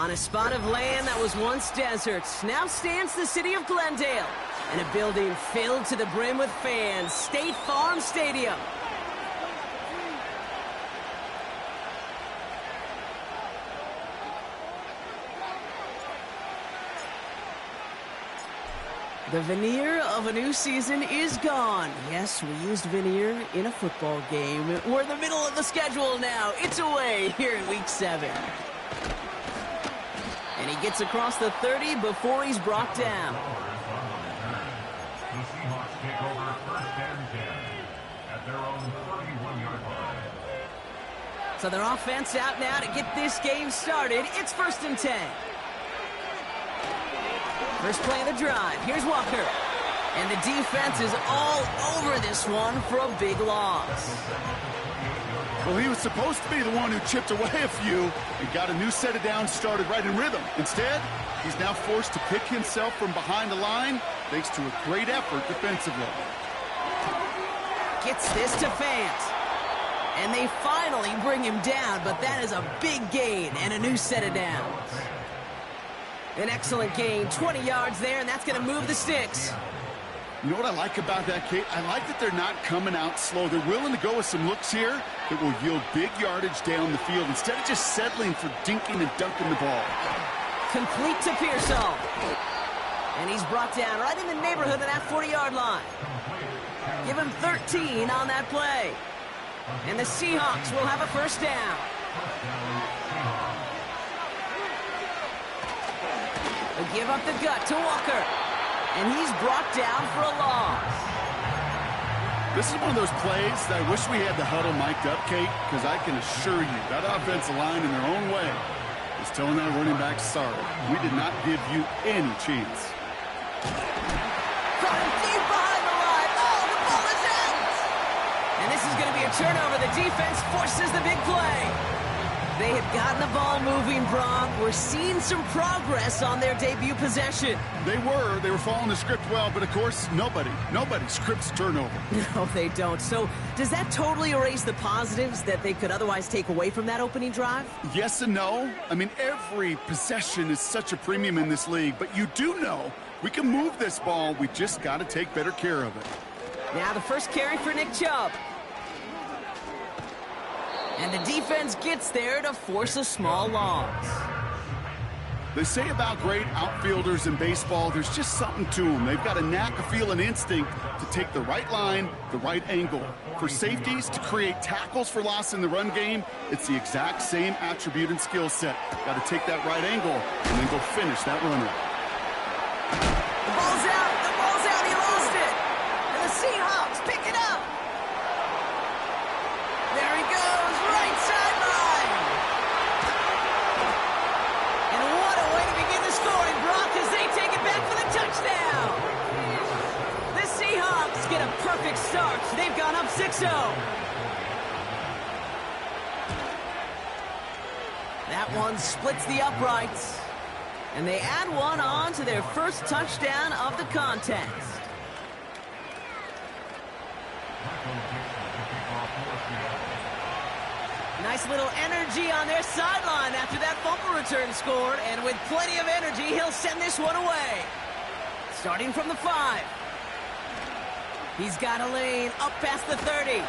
On a spot of land that was once desert, now stands the city of Glendale, and a building filled to the brim with fans, State Farm Stadium. The veneer of a new season is gone. Yes, we used veneer in a football game. We're in the middle of the schedule now. It's away here in Week 7. And he gets across the 30 before he's brought down. The Seahawks take over first and 10 at their own 31-yard line. So their offense out now to get this game started. It's first and 10. First play of the drive. Here's Walker. And the defense is all over this one for a big loss. Well, he was supposed to be the one who chipped away a few and got a new set of downs started right in rhythm. Instead, he's now forced to pick himself from behind the line thanks to a great effort defensively. Gets this to Fant. And they finally bring him down, but that is a big gain and a new set of downs. An excellent gain, 20 yards there, and that's going to move the sticks. You know what I like about that, Kate? I like that they're not coming out slow. They're willing to go with some looks here that will yield big yardage down the field instead of just settling for dinking and dunking the ball. Complete to Pearsall. And he's brought down right in the neighborhood of that 40-yard line. Give him 13 on that play. And the Seahawks will have a first down. They give up the gut to Walker. And he's brought down for a loss. This is one of those plays that I wish we had the huddle mic'd up, Kate, because I can assure you that offensive line in their own way is telling that running back, sorry, we did not give you any chance. Caught him deep behind the line. Oh, the ball is out. And this is going to be a turnover. The defense forces the big play. They have gotten the ball moving, Brock. We're seeing some progress on their debut possession. They were following the script well, but of course, nobody scripts turnover. No, they don't. So does that totally erase the positives that they could otherwise take away from that opening drive? Yes and no. I mean, every possession is such a premium in this league, but you do know we can move this ball. We just got to take better care of it. Now the first carry for Nick Chubb. And the defense gets there to force a small loss. They say about great outfielders in baseball, there's just something to them. They've got a knack, a feel, an instinct to take the right line, the right angle. For safeties to create tackles for loss in the run game, it's the exact same attribute and skill set. Got to take that right angle and then go finish that runner. The ball's out. The ball's out. He lost it. And the Seahawks pick it up. There he goes, right sideline. And what a way to begin the scoring, Brock, as they take it back for the touchdown. The Seahawks get a perfect start. They've gone up 6-0. That one splits the uprights. And they add one on to their first touchdown of the contest. Nice little energy on their sideline after that fumble return scored, and with plenty of energy, he'll send this one away. Starting from the 5. He's got a lane up past the 30.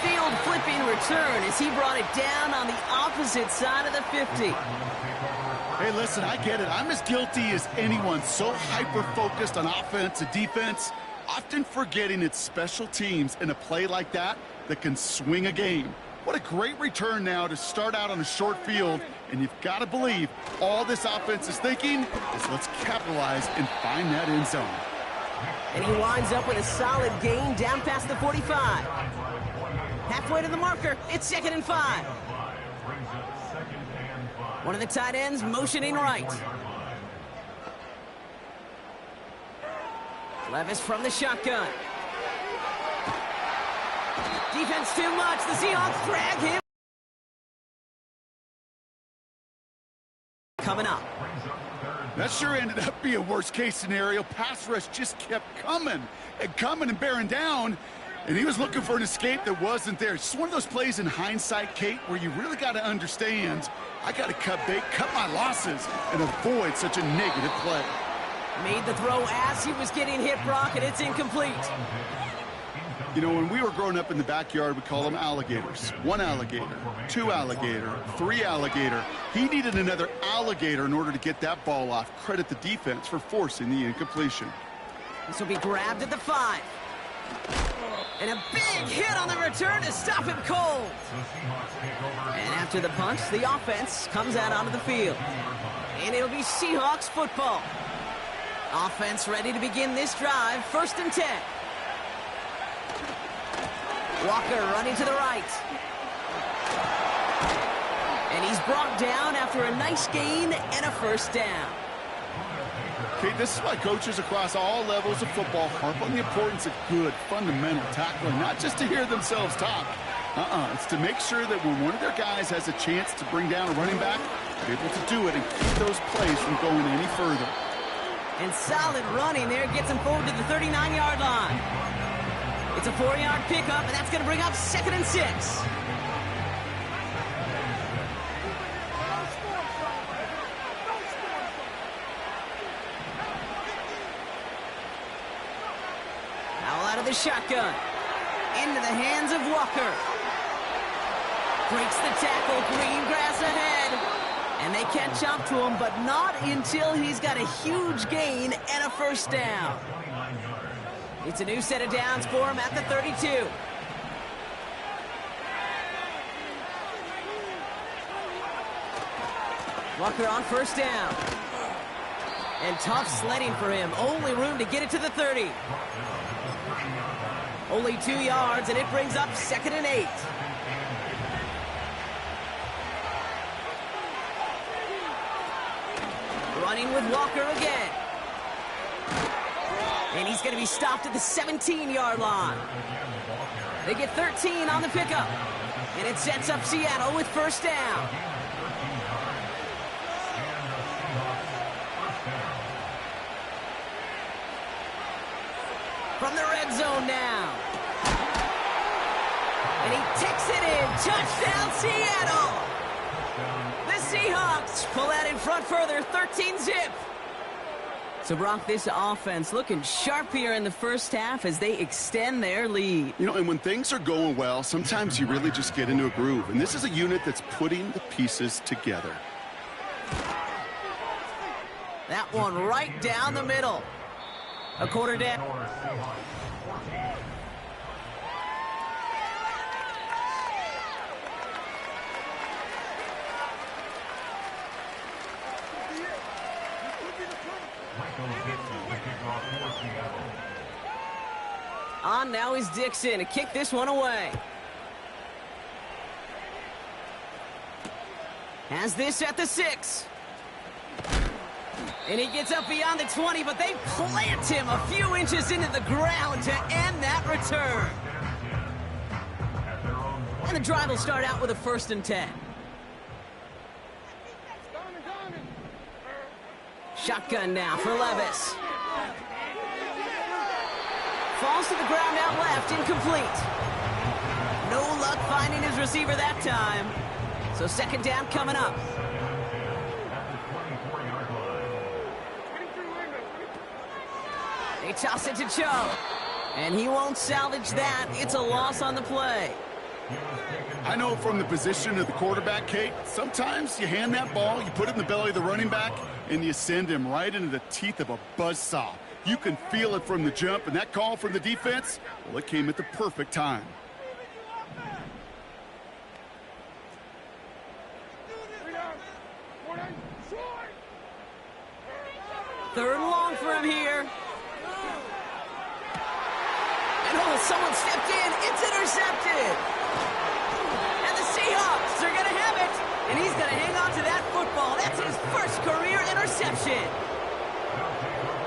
Field flipping return as he brought it down on the opposite side of the 50. Hey, listen, I get it. I'm as guilty as anyone. So hyper-focused on offense and defense, often forgetting it's special teams in a play like that that can swing a game. What a great return now to start out on a short field, and you've got to believe all this offense is thinking is let's capitalize and find that end zone. And he winds up with a solid gain down past the 45. Halfway to the marker, it's 2nd and 5. One of the tight ends motioning right. Levis from the shotgun. Defense too much. The Seahawks drag him. Coming up. That sure ended up being a worst-case scenario. Pass rush just kept coming and bearing down. And he was looking for an escape that wasn't there. It's just one of those plays in hindsight, Kate, where you really got to understand, I got to cut bait, cut my losses, and avoid such a negative play. Made the throw as he was getting hit, Brock, and it's incomplete. You know, when we were growing up in the backyard, we call them alligators. 1 alligator, 2 alligator, 3 alligator. He needed another alligator in order to get that ball off. Credit the defense for forcing the incompletion. This will be grabbed at the 5. And a big hit on the return to stop him cold. And after the punch, the offense comes out onto the field. And it'll be Seahawks football. Offense ready to begin this drive. 1st and 10. Walker running to the right. And he's brought down after a nice gain and a 1st down. Okay, this is why coaches across all levels of football harp on the importance of good, fundamental tackling, not just to hear themselves talk. It's to make sure that when one of their guys has a chance to bring down a running back, they're able to do it and keep those plays from going any further. And solid running there gets him forward to the 39-yard line. It's a 4-yard pickup, and that's going to bring up 2nd and 6. Out of the shotgun. Into the hands of Walker. Breaks the tackle. Green grass ahead. And they catch up to him, but not until he's got a huge gain and a 1st down. It's a new set of downs for him at the 32. Walker on 1st down. And tough sledding for him. Only room to get it to the 30. Only 2 yards, and it brings up 2nd and 8. Running with Walker again. And he's going to be stopped at the 17-yard line. They get 13 on the pickup. And it sets up Seattle with 1st down. From the red zone now. And he takes it in. Touchdown, Seattle. The Seahawks pull out in front further, 13-zip. So, Brock, this offense looking sharp here in the 1st half as they extend their lead. You know, and when things are going well, sometimes you really just get into a groove. And this is a unit that's putting the pieces together. That one right down the middle. A quarter down. On now is Dixon to kick this one away. Has this at the 6. And he gets up beyond the 20, but they plant him a few inches into the ground to end that return. And the drive will start out with a 1st and 10. Shotgun now for Levis. Falls to the ground out left, incomplete. No luck finding his receiver that time. So 2nd down coming up. They toss it to Cho. And he won't salvage that. It's a loss on the play. I know from the position of the quarterback, Kate, sometimes you hand that ball, you put it in the belly of the running back, and you send him right into the teeth of a buzzsaw. You can feel it from the jump, and that call from the defense, well, it came at the perfect time. 3rd and long for him here. And oh, someone stepped in. It's intercepted. And the Seahawks are going to have it. And he's going to hang on to that football. That's his 1st career interception.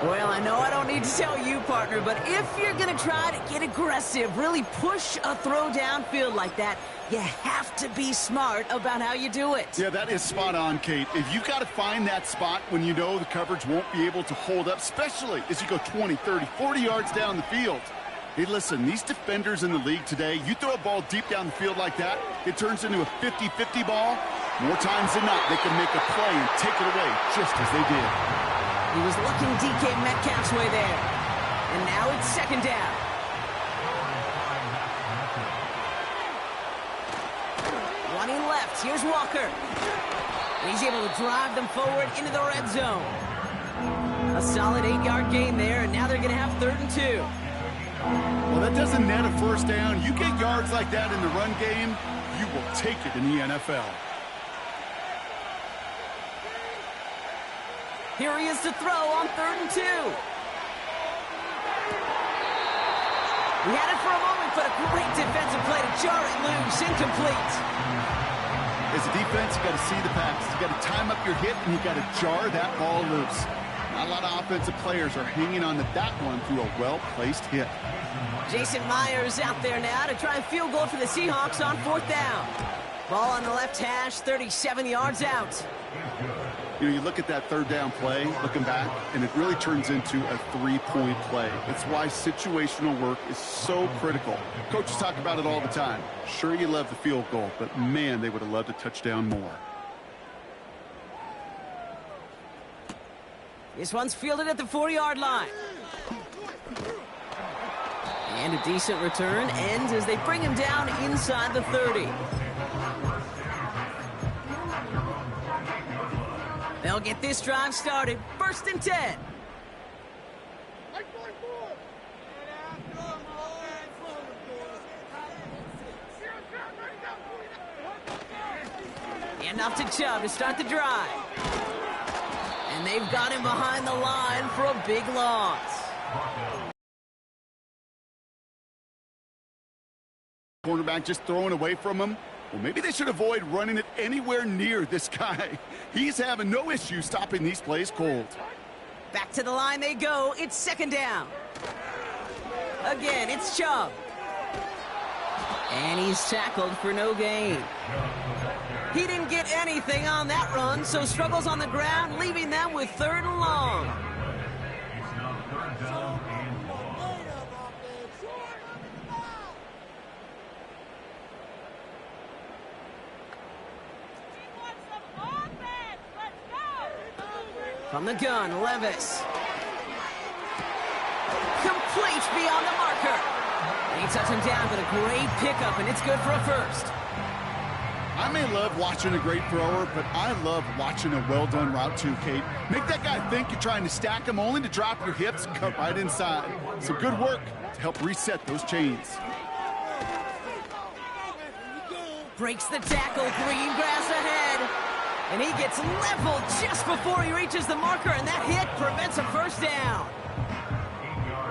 Well, I know I don't need to tell you, partner, but if you're going to try to get aggressive, really push a throw downfield like that, you have to be smart about how you do it. Yeah, that is spot on, Kate. If you've got to find that spot when you know the coverage won't be able to hold up, especially as you go 20, 30, 40 yards down the field, Hey, listen, these defenders in the league today, you throw a ball deep down the field like that, it turns into a 50-50 ball. More times than not, they can make a play and take it away just as they did. He was looking DK Metcalf's way there. And now it's second down. Running left, here's Walker. And he's able to drive them forward into the red zone. A solid 8-yard gain there, and now they're going to have 3rd and 2. Well, that doesn't net a first down. You get yards like that in the run game, you will take it in the NFL. Here he is to throw on 3rd and 2. He had it for a moment, but a great defensive play to jar it loose. Incomplete. As a defense, you got to see the pass. You got to time up your hit, and you got to jar that ball loose. Not a lot of offensive players are hanging on to that one through a well-placed hit. Jason Myers out there now to try a field goal for the Seahawks on 4th down. Ball on the left hash, 37 yards out. You know, you look at that 3rd down play, looking back, and it really turns into a 3-point play. It's why situational work is so critical. Coaches talk about it all the time. Sure, you love the field goal, but man, they would have loved a touchdown more. This one's fielded at the 4-yard line. And a decent return ends as they bring him down inside the 30. They'll get this drive started. 1st and 10. Enough to Chubb to start the drive. And they've got him behind the line for a big loss. Cornerback just throwing away from him. Well, maybe they should avoid running it anywhere near this guy. He's having no issue stopping these plays cold. Back to the line they go. It's 2nd down. Again, it's Chubb. And he's tackled for no gain. He didn't get anything on that run, so struggles on the ground, leaving them with 3rd and long. It's now 3rd down and long. From the gun, Levis. Complete beyond the marker. He touched him down, but a great pickup, and it's good for a 1st. I may love watching a great thrower, but I love watching a well-done route too, Kate. Make that guy think you're trying to stack him only to drop your hips and cut right inside. Some good work to help reset those chains. Breaks the tackle, green grass ahead. And he gets leveled just before he reaches the marker, and that hit prevents a 1st down.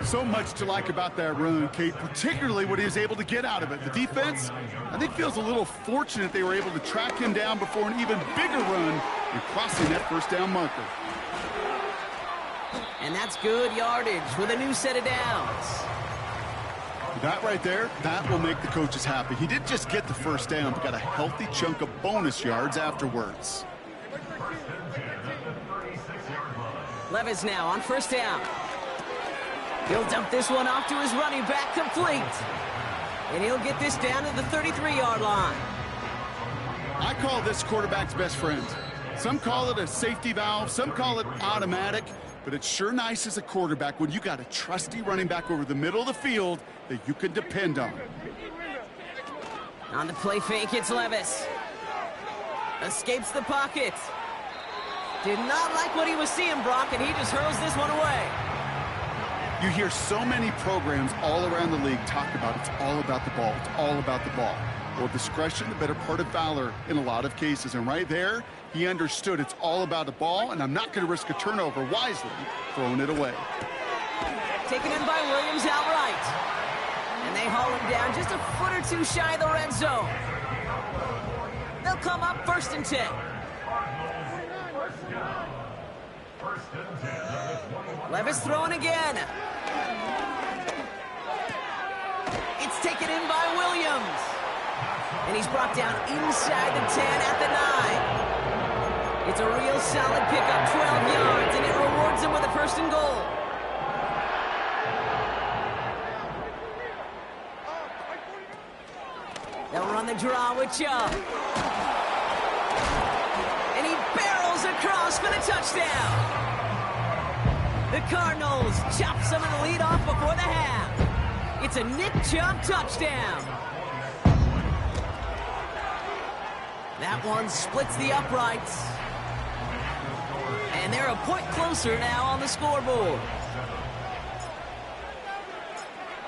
So much to like about that run, Kate, particularly what he was able to get out of it. The defense, I think, feels a little fortunate they were able to track him down before an even bigger run and crossing that 1st down marker. And that's good yardage with a new set of downs. That right there, that will make the coaches happy. He didn't just get the 1st down, but got a healthy chunk of bonus yards afterwards. Levis now on 1st down. He'll dump this one off to his running back, complete. And he'll get this down to the 33-yard line. I call this quarterback's best friend. Some call it a safety valve, some call it automatic, but it's sure nice as a quarterback when you got a trusty running back over the middle of the field that you can depend on. On the play fake, it's Levis. Escapes the pocket. Did not like what he was seeing, Brock, and he just hurls this one away. You hear so many programs all around the league talk about it's all about the ball, it's all about the ball. Well, discretion, the better part of valor in a lot of cases. And right there, he understood it's all about the ball, and I'm not going to risk a turnover, wisely throwing it away. Taken in by Williams outright. And they haul him down just a foot or two shy of the red zone. They'll come up 1st and 10. Levis throwing again. It's taken in by Williams. And he's brought down inside the 10 at the 9. It's a real solid pickup, 12 yards, and it rewards him with a 1st and goal. on the draw with Chubb. And he barrels across for the touchdown. The Cardinals chop some of the lead off before the half. It's a Nick Chubb touchdown. That one splits the uprights. And they're a point closer now on the scoreboard.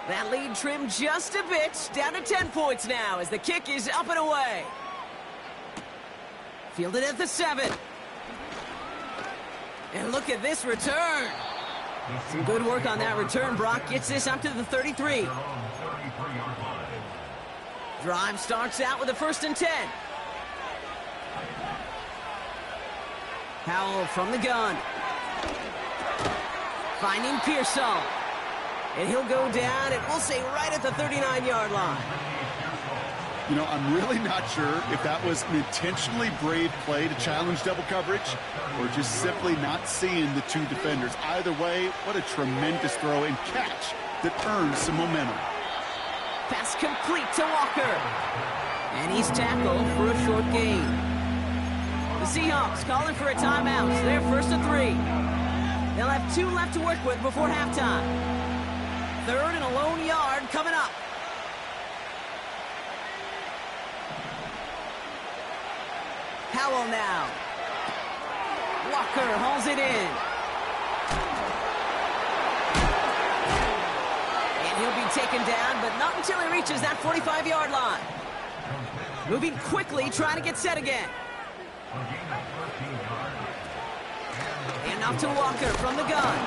That lead trimmed just a bit, down to 10 points now as the kick is up and away. Fielded at the 7. And look at this return. Some good work on that return. Brock gets this up to the 33. Drive starts out with a 1st and 10. Howell from the gun. Finding Pearsall. And he'll go down, and we'll say right at the 39-yard line. You know, I'm really not sure if that was an intentionally brave play to challenge double coverage or just simply not seeing the two defenders. Either way, what a tremendous throw and catch that earns some momentum. Pass complete to Walker. And he's tackled for a short gain. The Seahawks calling for a timeout. So they're 1st and 3. They'll have 2 left to work with before halftime. 3rd and a lone yard coming up. Howell now. Walker hauls it in. And he'll be taken down, but not until he reaches that 45-yard line. Moving quickly, trying to get set again. And off to Walker from the gun.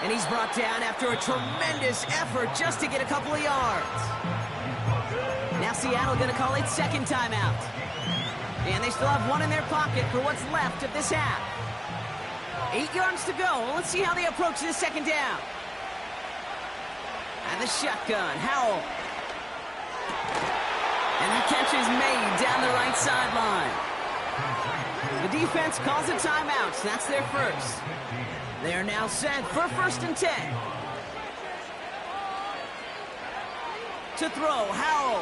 And he's brought down after a tremendous effort just to get a couple of yards. Now Seattle going to call it 2nd timeout. And they still have 1 in their pocket for what's left of this half. 8 yards to go. Let's see how they approach this 2nd down. And the shotgun, Howell. And the catch is made down the right sideline. The defense calls a timeout, so that's their first. They're now set for 1st and 10. To throw, Howell.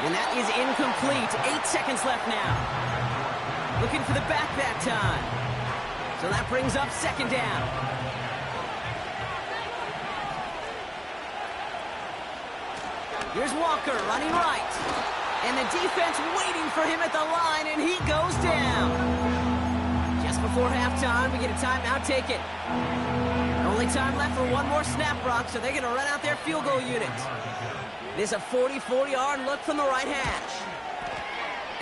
And that is incomplete. 8 seconds left now. Looking for the back that time. So that brings up 2nd down. Here's Walker running right. And the defense waiting for him at the line, and he goes down. Just before halftime, we get a timeout taken. Only time left for 1 more snap, Brock, so they're going to run out their field goal unit. This is a 44-yard look from the right hash.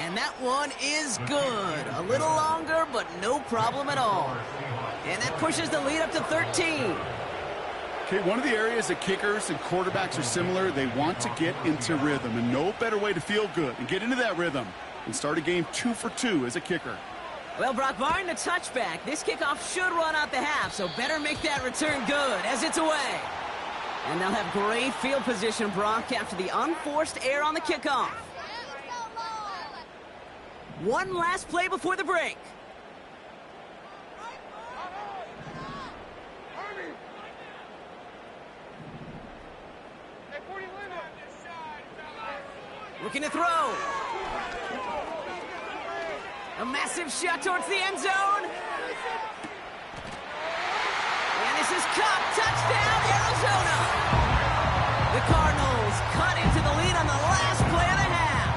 And that one is good. A little longer, but no problem at all. And that pushes the lead up to 13. Okay, one of the areas that kickers and quarterbacks are similar, they want to get into rhythm, and no better way to feel good and get into that rhythm and start a game 2 for 2 as a kicker. Well, Brock, barring the touchback, this kickoff should run out the half, so better make that return good as it's away. And they'll have great field position, Brock, after the unforced error on the kickoff. One last play before the break. Looking to throw. A massive shot towards the end zone. And this is Cup. Touchdown, Arizona. The Cardinals cut into the lead on the last play of the half.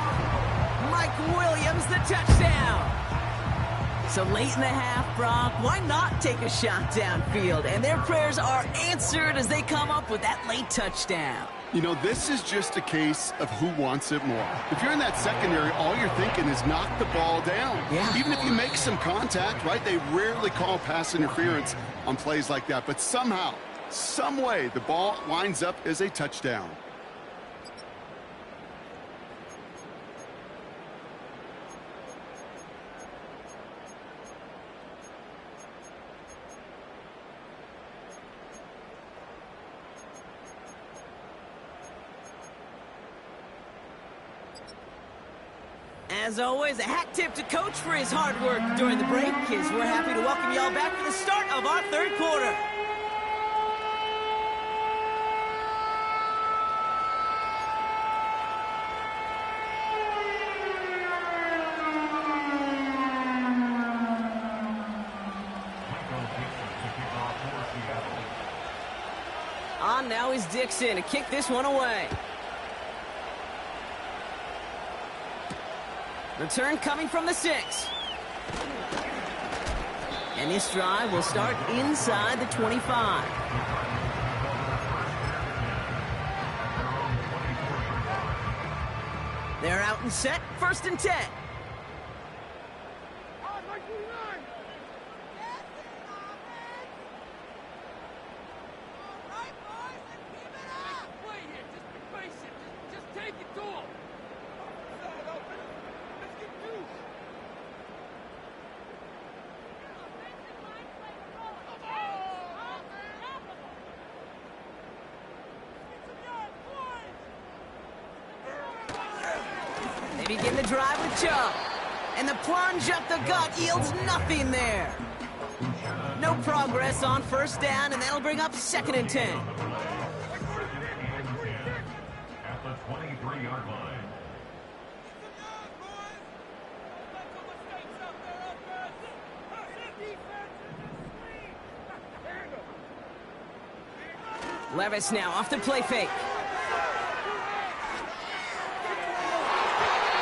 Mike Williams, the touchdown. So late in the half, Brock, why not take a shot downfield? And their prayers are answered as they come up with that late touchdown. You know, this is just a case of who wants it more. If you're in that secondary, all you're thinking is knock the ball down. Yeah. Even if you make some contact, right? They rarely call pass interference on plays like that. But somehow, some way, the ball winds up as a touchdown. As always, a hat tip to Coach for his hard work during the break, as we're happy to welcome y'all back for the start of our 3rd quarter. On now is Dixon to kick this one away. Return coming from the 6. And this drive will start inside the 25. They're out and set, 1st and 10. They begin the drive with Chubb. And the plunge up the gut yields nothing there. No progress on 1st down, and that'll bring up 2nd and 10. At the 23-yard line. Levis now off the play fake.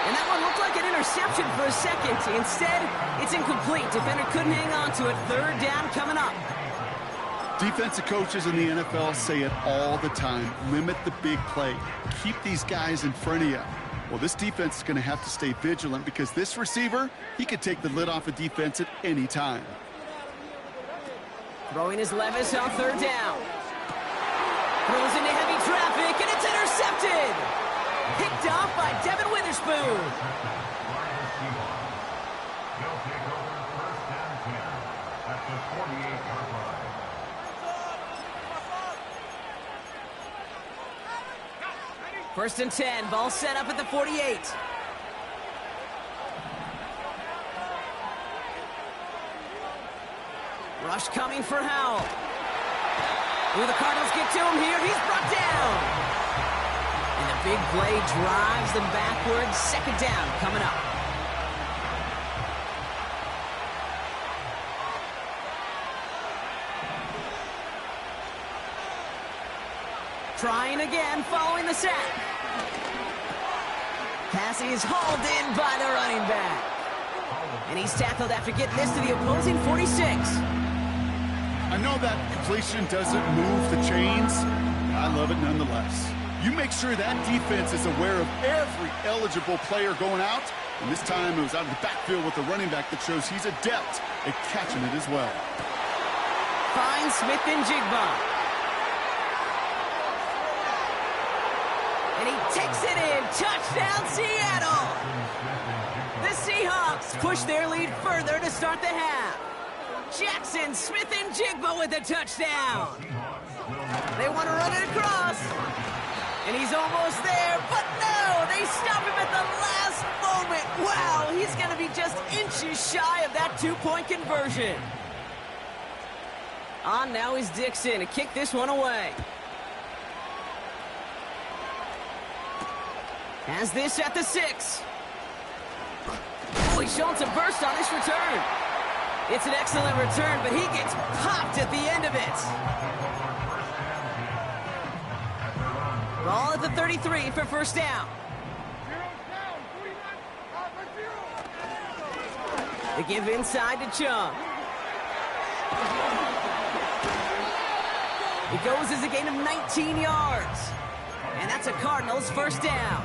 And that one looked like an interception for a second. Instead, it's incomplete. Defender couldn't hang on to it. 3rd down coming up. Defensive coaches in the NFL say it all the time. Limit the big play. Keep these guys in front of you. Well, this defense is going to have to stay vigilant because this receiver, he could take the lid off a defense at any time. Throwing his Levis on 3rd down. Throws into heavy traffic, and it's intercepted. Picked off by Devin Witherspoon. They'll take over 1st and 10 at the 48-yard line. First and 10, ball set up at the 48. Rush coming for Howell. Will the Cardinals get to him here? He's brought down. And the big play drives them backwards. 2nd down coming up. Trying again, following the sack. Pass is hauled in by the running back. And he's tackled after getting this to the opposing 46. I know that completion doesn't move the chains. I love it nonetheless. You make sure that defense is aware of every eligible player going out. And this time it was out of the backfield with the running back that shows he's adept at catching it as well. Finds Smith and Jigba. And he takes it in. Touchdown, Seattle. The Seahawks push their lead further to start the half. Jackson, Smith, and Jigba with a touchdown. They want to run it across. And he's almost there, but no, they stop him at the last moment. Wow, he's going to be just inches shy of that 2-point conversion. On now is Dixon to kick this one away. Has this at the 6. Oh, he's showing some burst on this return. It's an excellent return, but he gets popped at the end of it. Ball at the 33 for 1st down. They give inside to Chung. It goes as a gain of 19 yards. And that's a Cardinals 1st down.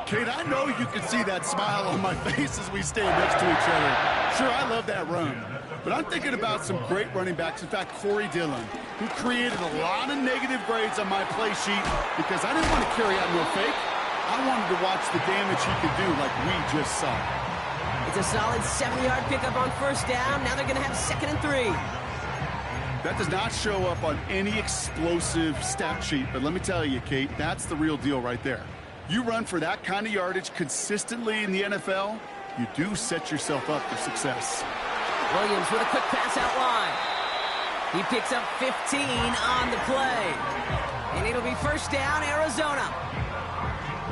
Kate, I know you can see that smile on my face as we stand next to each other. Sure, I love that run. But I'm thinking about some great running backs. In fact, Corey Dillon, who created a lot of negative grades on my play sheet because I didn't want to carry out no fake. I wanted to watch the damage he could do like we just saw. It's a solid 70-yard pickup on 1st down. Now they're going to have 2nd and 3. That does not show up on any explosive stat sheet. But let me tell you, Kate, that's the real deal right there. You run for that kind of yardage consistently in the NFL, you do set yourself up for success. Williams with a quick pass out wide. He picks up 15 on the play. And it'll be 1st down, Arizona.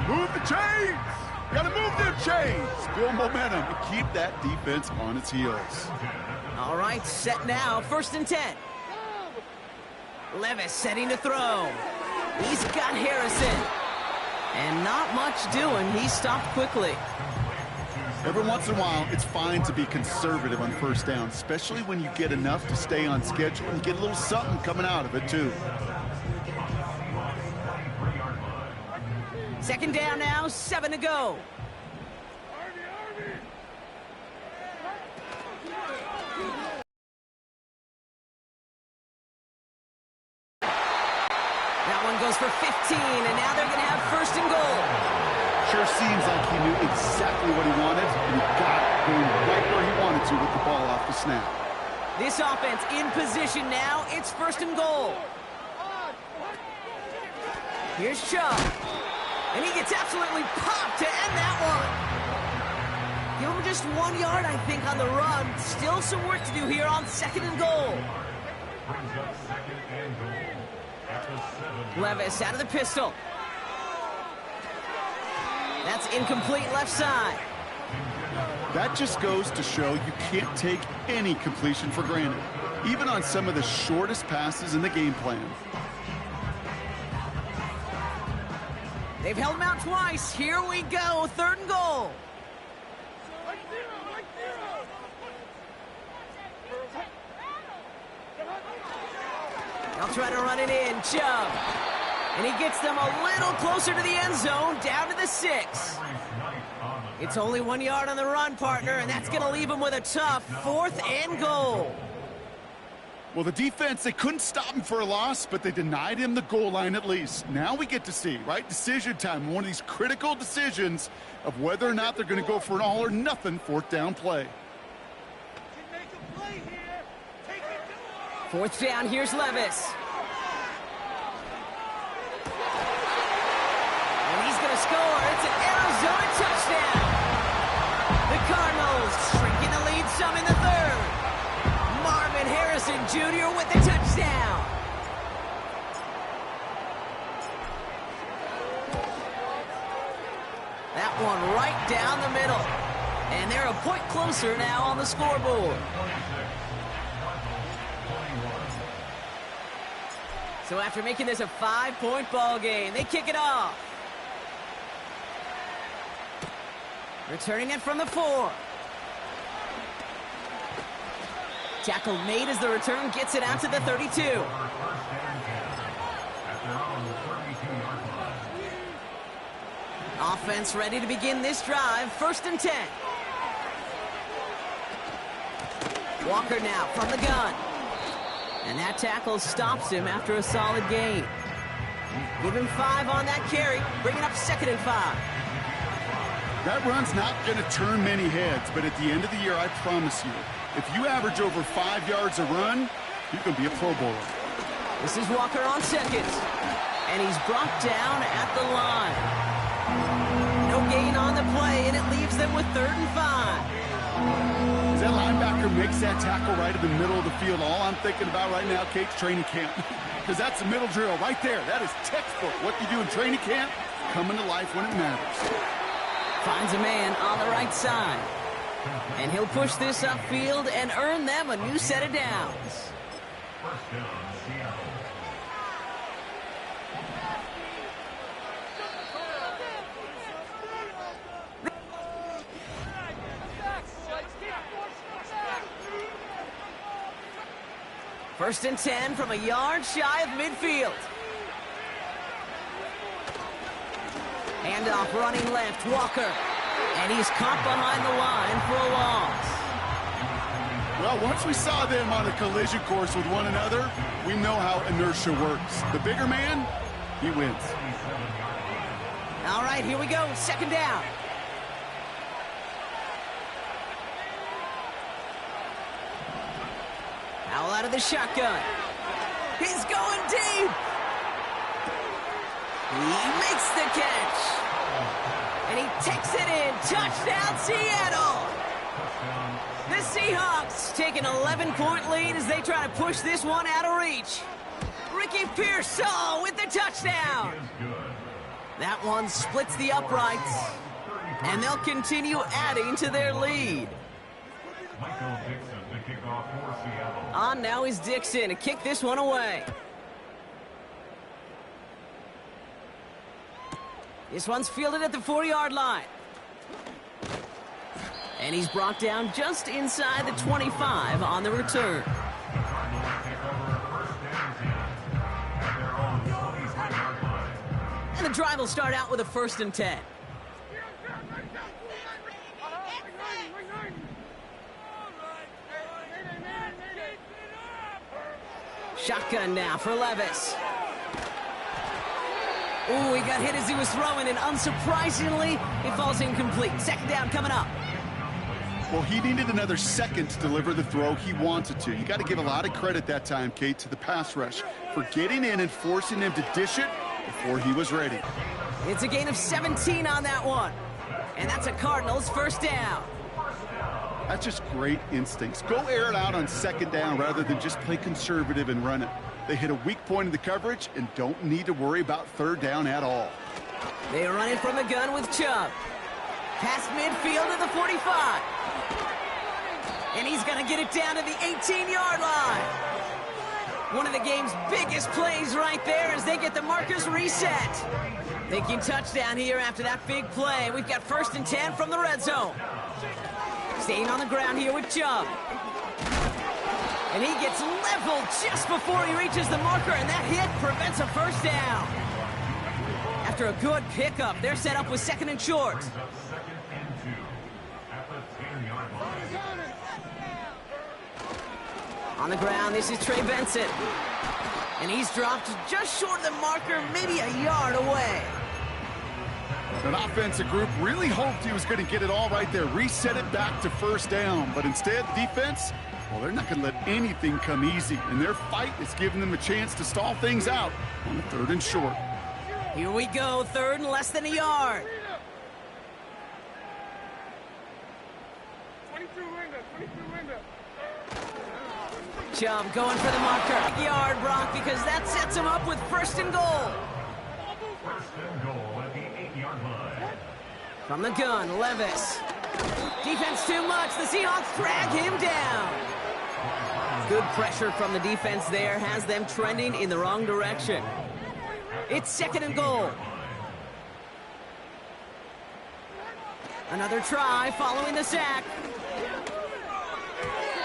Move the chains! Gotta move them chains! Build momentum and keep that defense on its heels. All right, set now, 1st and 10. Levis setting to throw. He's got Harrison. And not much doing. He stopped quickly. Every once in a while, it's fine to be conservative on first down, especially when you get enough to stay on schedule and get a little something coming out of it, too. Second down now, 7 to go. That one goes for 15, and now they're going to have first and goal. Sure seems like he knew exactly what he wanted, and he got it going right where he wanted to with the ball off the snap. This offense in position now. It's first and goal. Here's Chubb. And he gets absolutely popped to end that one. Give him just 1 yard, I think, on the run. Still some work to do here on second and goal. Brings up second and goal at the 7. Levis out of the pistol. That's incomplete left side. That just goes to show you can't take any completion for granted, even on some of the shortest passes in the game plan. They've held him out twice. Here we go, third and goal. They'll try to run it in, Chubb. And he gets them a little closer to the end zone, down to the 6. It's only 1 yard on the run, partner, and that's going to leave him with a tough fourth and goal. Well, the defense, they couldn't stop him for a loss, but they denied him the goal line at least. Now we get to see, right, decision time, one of these critical decisions of whether or not they're going to go for an all-or-nothing fourth down play. Fourth down, here's Levis. And he's going to score. It's an Arizona touchdown. The Cardinals shrinking the lead some in the third. Marvin Harrison Jr. with the touchdown. That one right down the middle. And they're a point closer now on the scoreboard. So after making this a 5-point ball game, they kick it off. Returning it from the 4. Tackle made as the return gets it out to the 32. Offense ready to begin this drive. First and 10. Walker now from the gun. And that tackle stops him after a solid gain. Give him 5 on that carry, bringing up second and 5. That run's not going to turn many heads, but at the end of the year, I promise you, if you average over 5 yards a run, you can be a Pro Bowler. This is Walker on second. And he's brought down at the line. No gain on the play, and it leaves them with third and 5. As that linebacker makes that tackle right in the middle of the field, all I'm thinking about right now, Kate's training camp. Because that's the middle drill right there. That is textbook. What you do in training camp, coming to life when it matters. Finds a man on the right side. And he'll push this upfield and earn them a new set of downs. First down, Seattle. First and 10 from a yard shy of midfield. Handoff running left, Walker. And he's caught behind the line for a loss. Well, once we saw them on a collision course with one another, we know how inertia works. The bigger man, he wins. All right, here we go. Second down. Howell out of the shotgun. He's going deep. He makes the catch. And he takes it in. Touchdown, Seattle. The Seahawks take an 11-point lead as they try to push this one out of reach. Ricky Pearsall with the touchdown. That one splits the uprights. And they'll continue adding to their lead. Michael Dixon to kick off for Seattle. On now is Dixon to kick this one away. This one's fielded at the 4-yard line. And he's brought down just inside the 25 on the return. The Cardinals take over first and 10 at their own 23-yard line. And the drive will start out with a 1st and 10. Shotgun now for Levis. Ooh, he got hit as he was throwing, and unsurprisingly, it falls incomplete. 2nd down coming up. Well, he needed another second to deliver the throw he wanted to. You got to give a lot of credit that time, Kate, to the pass rush for getting in and forcing him to dish it before he was ready. It's a gain of 17 on that one. And that's a Cardinals 1st down. That's just great instincts. Go air it out on 2nd down rather than just play conservative and run it. They hit a weak point in the coverage and don't need to worry about 3rd down at all. They run it from the gun with Chubb. Past midfield to the 45. And he's going to get it down to the 18-yard line. One of the game's biggest plays right there as they get the markers reset. Thinking touchdown here after that big play. We've got 1st and 10 from the red zone. Staying on the ground here with Chubb. And he gets leveled just before he reaches the marker, and that hit prevents a 1st down. After a good pickup, they're set up with 2nd and short. Brings up 2nd and 2 at the 10-yard line. On the ground, this is Trey Benson. And he's dropped just short of the marker, maybe a yard away. An offensive group really hoped he was going to get it all right there, reset it back to 1st down. But instead, defense, well, they're not going to let anything come easy. And their fight is giving them a chance to stall things out on the 3rd and short. Here we go, 3rd and less than a yard. 22 window. Chubb going for the marker. Yard, Brock, because that sets him up with 1st and goal. 1st and goal at the 8-yard line. From the gun, Levis. Defense too much. The Seahawks drag him down. Good pressure from the defense there has them trending in the wrong direction. It's 2nd and goal. Another try following the sack.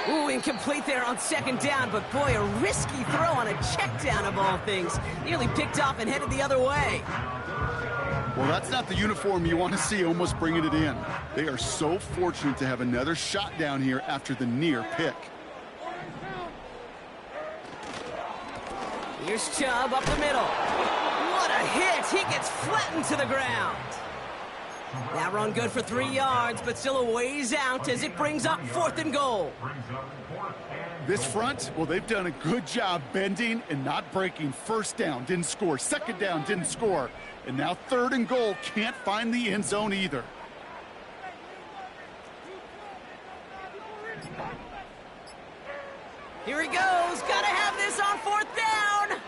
Ooh, incomplete there on 2nd down, but boy, a risky throw on a check down of all things. Nearly picked off and headed the other way. Well, that's not the uniform you want to see almost bringing it in. They are so fortunate to have another shot down here after the near pick. Here's Chubb up the middle. What a hit! He gets flattened to the ground. That run good for 3 yards, but still a ways out as it brings up 4th and goal. This front, well, they've done a good job bending and not breaking. 1st down, didn't score. 2nd down, didn't score. And now 3rd and goal, can't find the end zone either. Here he goes. Gotta have this on 4th down.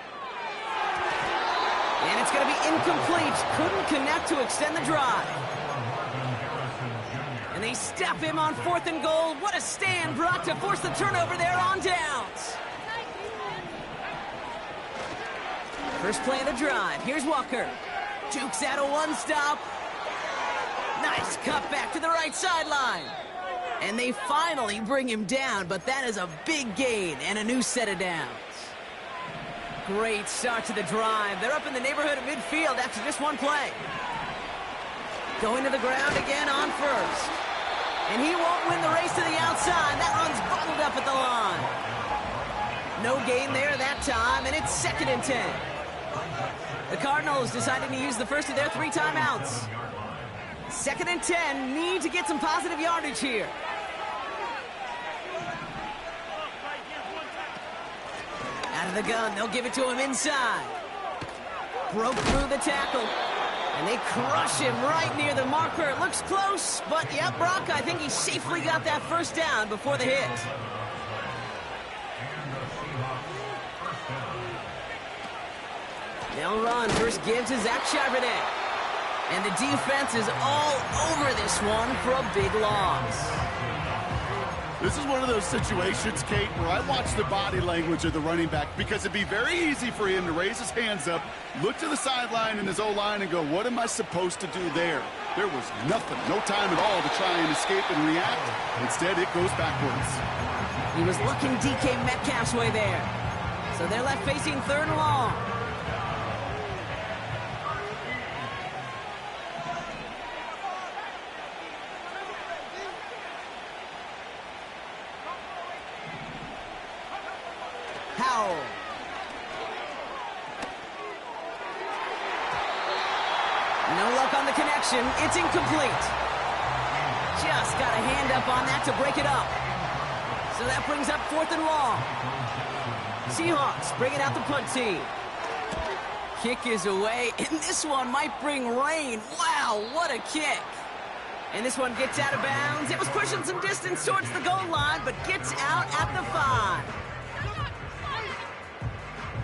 And it's going to be incomplete. Couldn't connect to extend the drive. And they step him on 4th and goal. What a stand, Brock, to force the turnover there on downs. First play of the drive. Here's Walker. Jukes out a one-stop. Nice cut back to the right sideline. And they finally bring him down, but that is a big gain and a new set of downs. Great start to the drive. They're up in the neighborhood of midfield after just one play. Going to the ground again on 1st. And he won't win the race to the outside. That run's bottled up at the line. No gain there that time, and it's 2nd and 10. The Cardinals decided to use the first of their 3 timeouts. 2nd and 10, need to get some positive yardage here. Out of the gun, they'll give it to him inside. Broke through the tackle. And they crush him right near the marker. It looks close, but yeah, Brock, I think he safely got that 1st down before the hit. They'll run. First give to Zach Charbonnet. And the defense is all over this one for a big loss. This is one of those situations, Kate, where I watch the body language of the running back because it'd be very easy for him to raise his hands up, look to the sideline in his O-line and go, what am I supposed to do there? There was nothing, no time at all to try and escape and react. Instead, it goes backwards. He was looking DK Metcalf's way there. So they're left facing 3rd and long. Howell. No luck on the connection. It's incomplete. Just got a hand up on that to break it up. So that brings up 4th and long. Seahawks bringing out the punt team. Kick is away, and this one might bring rain. Wow, what a kick. And this one gets out of bounds. It was pushing some distance towards the goal line, but gets out at the 5.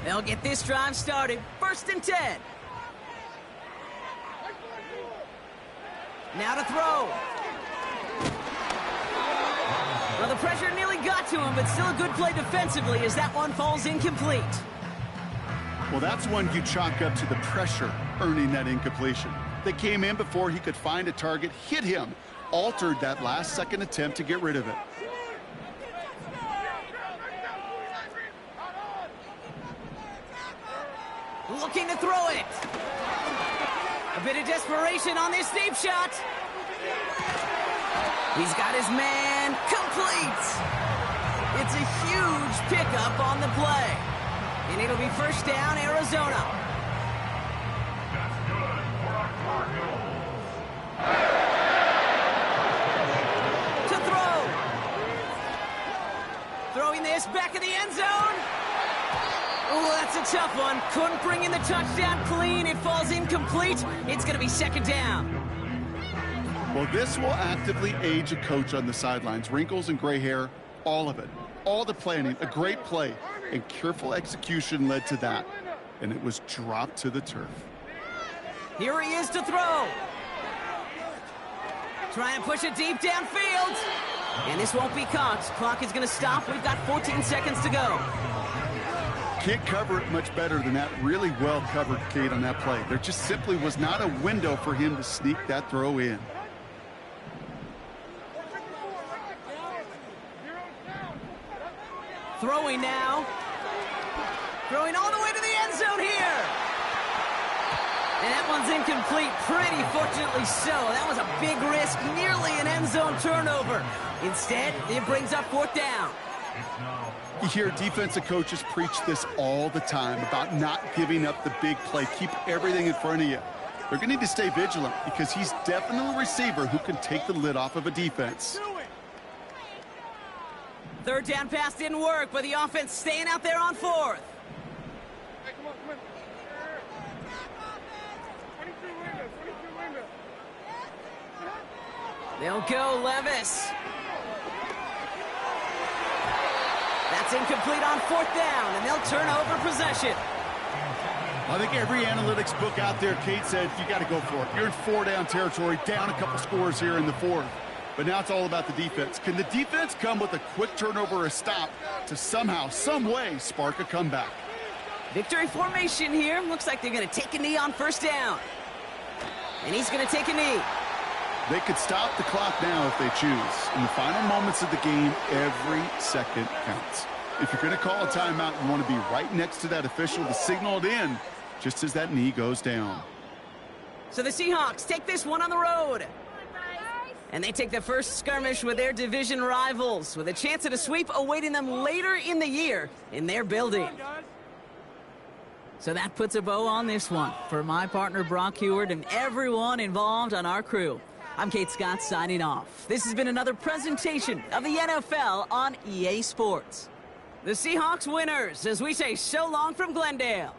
They'll get this drive started. 1st and 10. Now to throw. Well, the pressure nearly got to him, but still a good play defensively as that one falls incomplete. Well, that's one you chalk up to the pressure earning that incompletion. They came in before he could find a target, hit him, altered that last-second attempt to get rid of it. Looking to throw it. A bit of desperation on this deep shot. He's got his man complete. It's a huge pickup on the play. And it'll be 1st down, Arizona. That's good for a Cardinals. To throw. Throwing this back in the end zone. Oh, that's a tough one. Couldn't bring in the touchdown clean. It falls incomplete. It's going to be 2nd down. Well, this will actively age a coach on the sidelines. Wrinkles and gray hair, all of it. All the planning, a great play, and careful execution led to that. And it was dropped to the turf. Here he is to throw. Try and push it deep downfield. And this won't be caught. Clock is going to stop. We've got 14 seconds to go. Can't cover it much better than that. Really well covered, Kate, on that play. There just simply was not a window for him to sneak that throw in. Throwing now. Throwing all the way to the end zone here. And that one's incomplete, pretty fortunately so. That was a big risk, nearly an end zone turnover. Instead, it brings up 4th down. You hear defensive coaches preach this all the time about not giving up the big play. Keep everything in front of you. They're going to need to stay vigilant because he's definitely a receiver who can take the lid off of a defense. 3rd down pass didn't work, but the offense staying out there on 4th. Hey, come on, come on. 22 window. They'll go Levis. That's incomplete on 4th down, and they'll turn over possession. I think every analytics book out there, Kate, said you got to go for it. You're in 4-down territory, down a couple scores here in the 4th. But now it's all about the defense. Can the defense come with a quick turnover or a stop to somehow, some way, spark a comeback? Victory formation here. Looks like they're going to take a knee on 1st down. And he's going to take a knee. They could stop the clock now if they choose. In the final moments of the game, every second counts. If you're going to call a timeout, you want to be right next to that official to signal it in just as that knee goes down. So the Seahawks take this one on the road. And they take the first skirmish with their division rivals, with a chance at a sweep awaiting them later in the year in their building. So that puts a bow on this one. For my partner Brock Heward and everyone involved on our crew, I'm Kate Scott signing off. This has been another presentation of the NFL on EA Sports. The Seahawks winners as we say so long from Glendale.